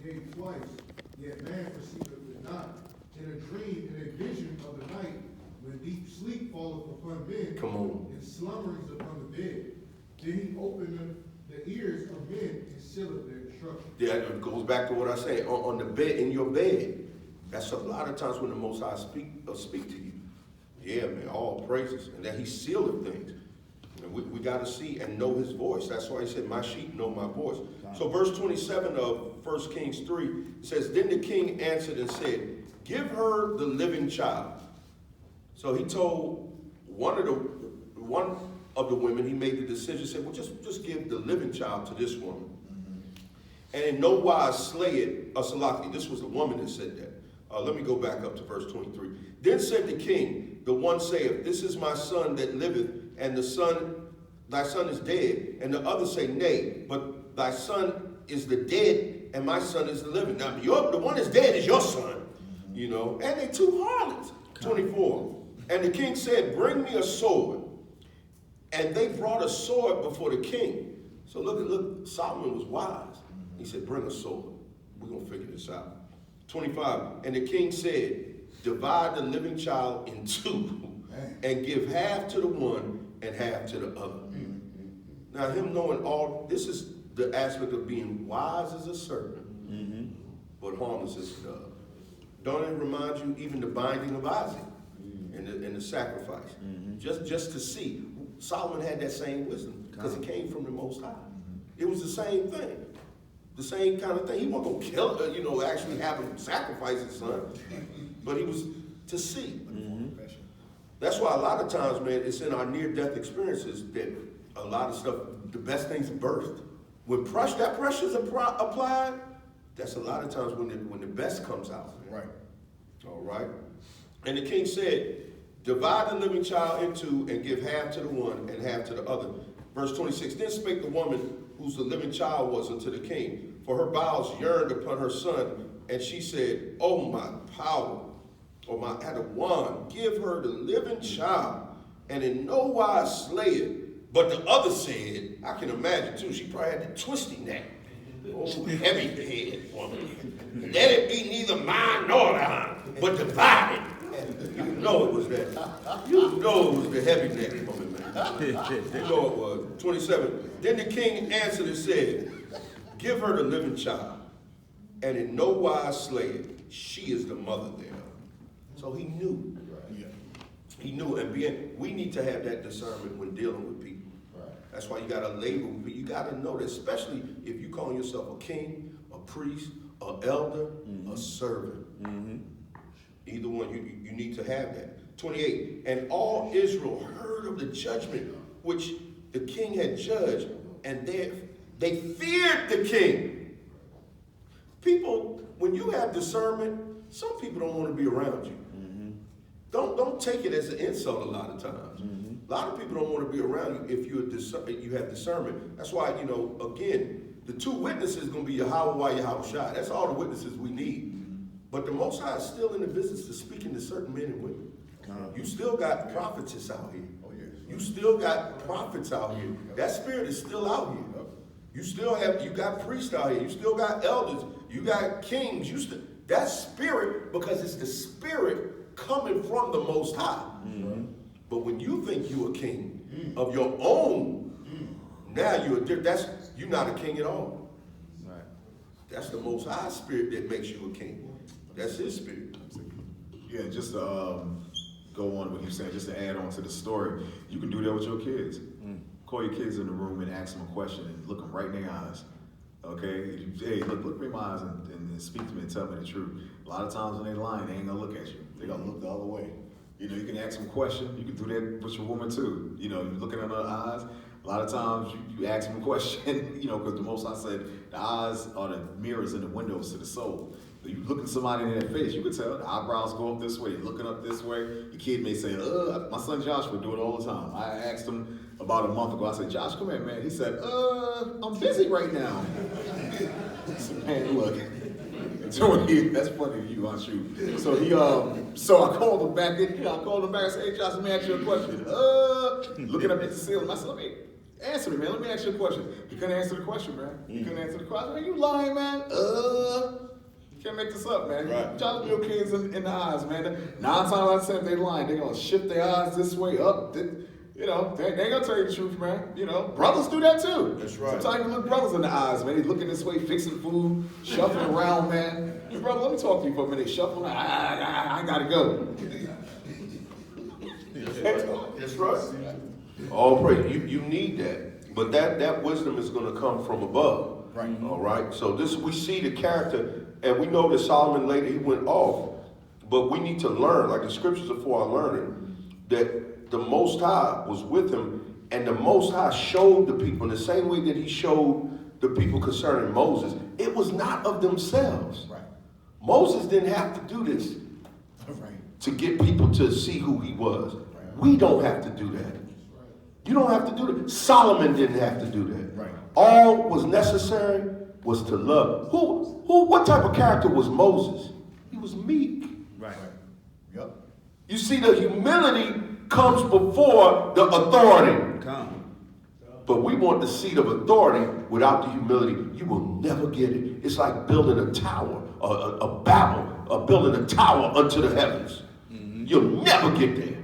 came twice, yet man perceiveth it not. In a dream, in a vision of the night, when deep sleep falleth upon men, Come on. and slumberings upon the bed. Then he opened the ears of men and sealeth their instruction. Yeah, it goes back to what I say. On the bed, in your bed. That's a lot of times when the Most High speak to you. Yeah, man, all praises. And that he sealeth things. And we got to see and know his voice. That's why he said, my sheep know my voice. So verse 27 of 1 Kings 3 says, then the king answered and said, give her the living child. So he told one of the women, he made the decision, said, well, just give the living child to this woman. And in no wise slay it, Salaki. This was the woman that said that. Let me go back up to verse 23. Then said the king, the one saith, this is my son that liveth, and thy son is dead. And the other say, nay, but thy son is the dead, and my son is the living. Now, the one that's dead is your son, you know. And they two harlots. 24. And the king said, bring me a sword. And they brought a sword before the king. So look, Solomon was wise. He said, bring a sword. We're going to figure this out. 25, and the king said, divide the living child in two, and give half to the one and half to the other. Now, him knowing all, this is the aspect of being wise as a serpent, but harmless as a dove. Don't it remind you even the binding of Isaac and the sacrifice? Just to see. Solomon had that same wisdom because it came from the Most High. It was the same thing. The same kind of thing. He wasn't going to kill her, actually have him sacrifice his son. But he was to see. That's why a lot of times, man, it's in our near-death experiences that a lot of stuff, the best things are birthed. When that pressure is applied, that's a lot of times when the best comes out. Right. All right? And the king said, divide the living child in two and give half to the one and half to the other. Verse 26, then spake the woman whose the living child was unto the king, for her bowels yearned upon her son, and she said, oh, my power, or my Adawan, give her the living child, and in no wise slay it. But the other said, I can imagine too, she probably had the twisty neck. Oh, heavy head woman. Let it be neither mine nor thine, but divided. You know it was that. You know it was the heavy neck woman, man. You know it was. 27. Then the king answered and said, give her the living child, and in no wise slay it. She is the mother thereof. So he knew. He knew, and we need to have that discernment when dealing with people. That's why you got to label. You got to know that, especially if you call yourself a king, a priest, an elder, a servant. Either one, you need to have that. 28, and all Israel heard of the judgment which the king had judged, and they feared the king. People, when you have discernment, some people don't want to be around you. Don't take it as an insult a lot of times. A lot of people don't want to be around you if you have discernment. That's why, again, the two witnesses are going to be Yahweh, YHWHC. That's all the witnesses we need. But the Most High is still in the business of speaking to certain men and women. You still got prophetess out here. You still got prophets out here. That spirit is still out here. You got priests out here. You still got elders. You got kings. That spirit, because it's the spirit coming from the Most High. But when you think you're a king of your own, now you're not a king at all. Right. That's the Most High spirit that makes you a king. That's his spirit. Yeah, just to go on what you're saying, just to add on to the story, you can do that with your kids. Call your kids in the room and ask them a question and look them right in their eyes. Okay? Hey, look me in my eyes and speak to me and tell me the truth. A lot of times when they're lying, they ain't gonna look at you. They're gonna look the other way. You can ask them a question. You can do that with your woman too. You're looking at her eyes. A lot of times you ask them a question, because the Most High said the eyes are the mirrors and the windows to the soul. You look at somebody in their face, you can tell the eyebrows go up this way, looking up this way. The kid may say, my son Josh would do it all the time. I asked him about a month ago, I said, Josh, come here, man. He said, I'm busy right now. I said, man, look. That's funny to you, aren't you? So I called him back in, I said, hey Josh, let me ask you a question. Looking up at the ceiling, I said, let me answer me, man. Let me ask you a question. He couldn't answer the question, man. He couldn't answer the question. Are you lying, man? Can't make this up, man. Right. Try to look your kids in the eyes, man. 9 times out of 10, they lying. They're gonna shift their eyes this way, up. They ain't gonna tell you the truth, man. Brothers do that too. That's right. Sometimes you look brothers in the eyes, man. They looking this way, fixing food, shuffling around, man. Hey, brother, let me talk to you for a minute. Shuffling, I gotta go. That's right. All praise. You need that. But that wisdom is going to come from above. Right. All right. So we see the character, and we know that Solomon later he went off. But we need to learn, like the scriptures are for our learning, that the Most High was with him, and the Most High showed the people in the same way that he showed the people concerning Moses. It was not of themselves. Right. Moses didn't have to do this Right. to get people to see who he was. We don't have to do that. You don't have to do that. Solomon didn't have to do that. Right. All was necessary was to love. What type of character was Moses? He was meek. Right. Yep. You see, the humility comes before the authority. Come. But we want the seat of authority without the humility. You will never get it. It's like building a tower, a Babel, building a tower unto the heavens. You'll never get there.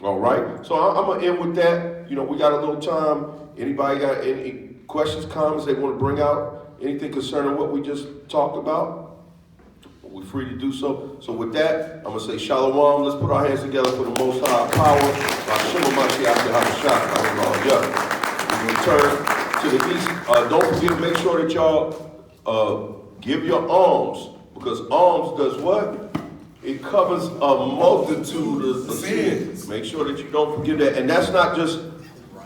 All right? So I'm going to end with that. We got a little time. Anybody got any questions, comments they want to bring out? Anything concerning what we just talked about? We're free to do so. So with that, I'm going to say shalom. Let's put our hands together for the Most High power. We're going to turn to the east. Don't forget to make sure that y'all give your alms, because alms does what? It covers a multitude of sins. Make sure that you don't forget that. And that's not just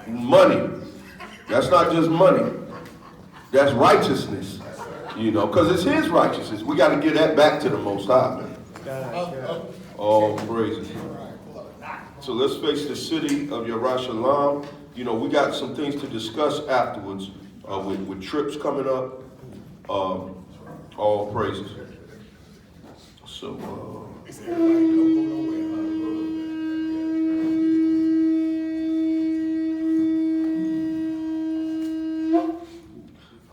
money. That's not just money. That's righteousness. Because it's his righteousness. We got to give that back to the Most High. All praises. So let's face the city of Yachanon. We got some things to discuss afterwards with trips coming up. All praises. So,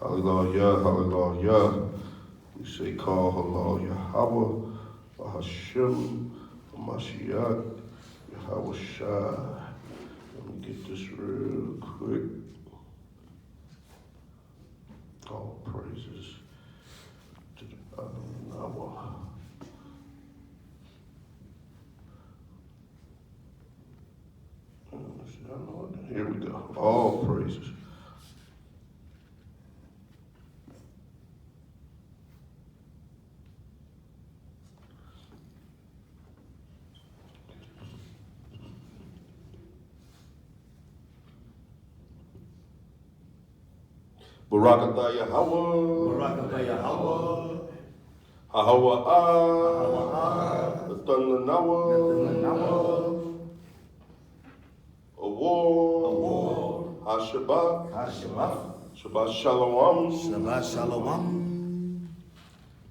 hallelujah, hallelujah. We say, call hallelujah, Yahweh, Hashem, Mashiach, Yahweh Shai. Let me get this real quick. All praises to the Yahweh. Here we go. All praises. Barakatah Yahweh. Barakatah Yahweh. Hahawa'ah. Natananawa. Award. Hashabah. Shabbat Shalom. Shabbat Shalom.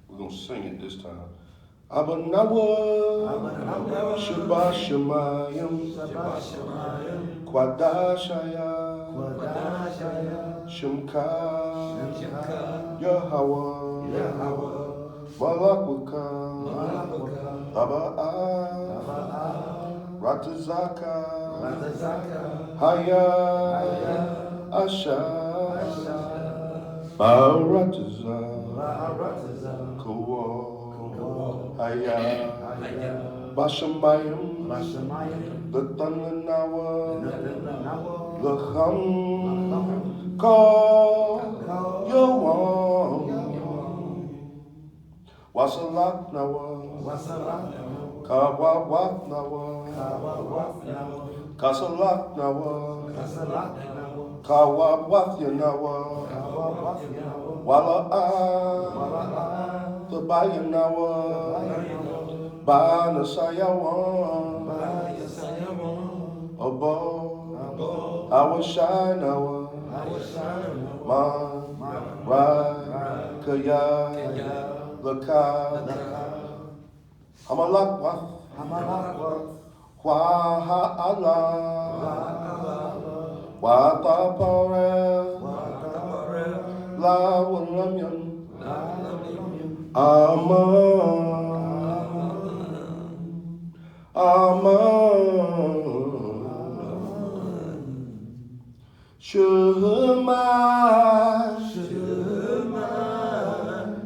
We're going to sing it this time. Abanawa. Shabbat Shemayim. Kwadashaya. Shemka. Yahweh. Malakwika. Aba'ah. Ratazaka. Haya. Asha. Ba'arataza. Kawa. Haya. Bashamayim. The Tananawa. Lacham. Call Yawam. Wasalak Nawa. Kawawak Nawa. Kasalak Nawa. Kawawak Yanawa. Wala'ah. The Bayanawa. Banasayawan. Abo. Awashanawa. Man. Ra. Kaya. Laka. Hamalakwa. Waha'ala. Watapare. Shema,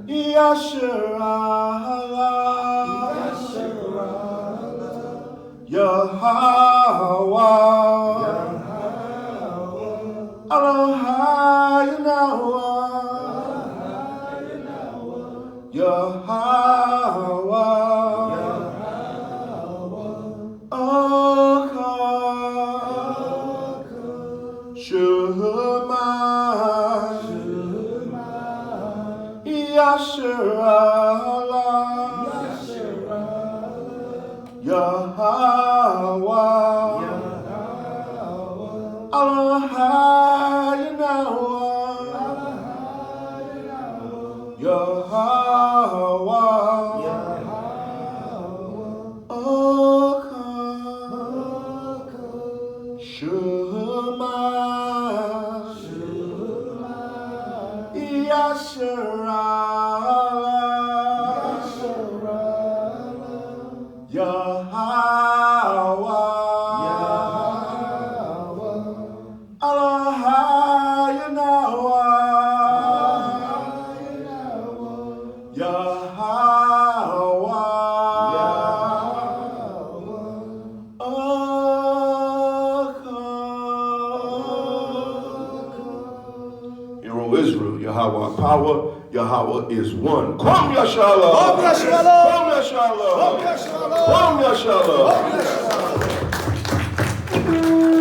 Yasharala, Yahweh, Elohai Yahweh, Yahweh, Shema, Yasharala, Yahweh, Elohai Yahweh, Shema, Yasharala, Yahweh, Elohai Hear, O Israel, Yahweh power, Yahweh is one. Kwam Yashala. Kwam Yashala. Kwam Yashala. Kwam Yashala. Kwam Yashala.